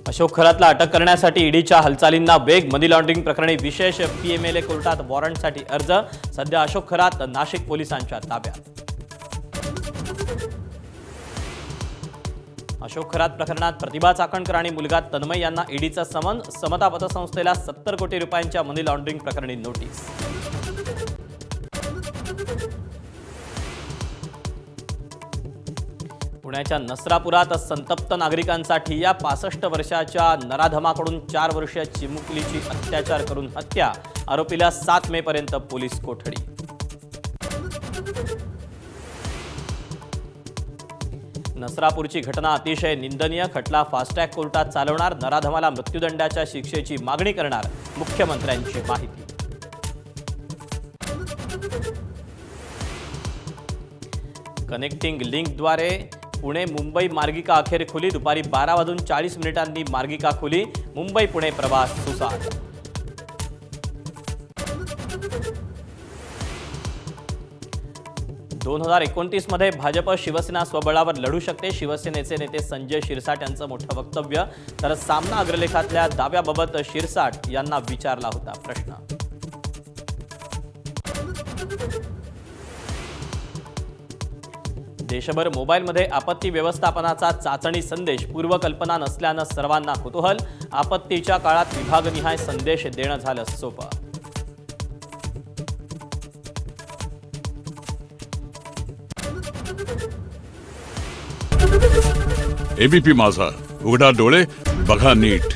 अशोक खरातला अटक करण्यासाठी ईडीच्या हालचालींना वेग. मनी लॉन्ड्रिंग प्रकरणी विशेष पीएमएलए कोर्टात वॉरंटसाठी अर्ज. सध्या अशोक खरात नाशिक पोलिसांच्या ताब्यात. अशोक खरात प्रकरणात प्रतिभा चाकणकर आणि मुलगा तन्मय यांना ईडीचा समन. समता पतसंस्थेला 70 कोटी रुपयांच्या मनी लॉन्ड्रिंग प्रकरणी नोटीस. पुण्याच्या नसरापुरात संतप्त नागरिकांसाठी या 65 वर्षाच्या नराधमाकडून 4 वर्षीय चिमुकलीची अत्याचार करून हत्या. आरोपीला 7 मे पर्यंत पोलीस कोठडी. नसरापूरची घटना अतिशय निंदनीय. खटला फास्ट्रॅक कोर्टात चालवणार. नराधमाला मृत्यूदंडाच्या शिक्षेची मागणी करणार. मुख्यमंत्र्यांची माहिती. कनेक्टिंग लिंकद्वारे पुणे मुंबई मार्गिका अखेर खुली. दुपारी 12:40 मार्गिका खुली. मुंबई पुणे प्रवास सुसाट. दोन 2029 मध्ये भाजप शिवसेना स्वबळावर लढू शकते. शिवसेनेचे नेते संजय शिरसाट यांचं मोठं वक्तव्य. तर सामना अग्रलेखातल्या दाव्याबाबत शिरसाट यांना विचारला होता प्रश्न. देशभर मोबाईलमध्ये आपत्ती व्यवस्थापनाचा चाचणी संदेश. पूर्वकल्पना नसल्यानं सर्वांना कुतूहल. आपत्तीच्या काळात विभागनिहाय संदेश देणं झालं सोपं. एबीपी माझा, उघडा डोळे बघा नीट.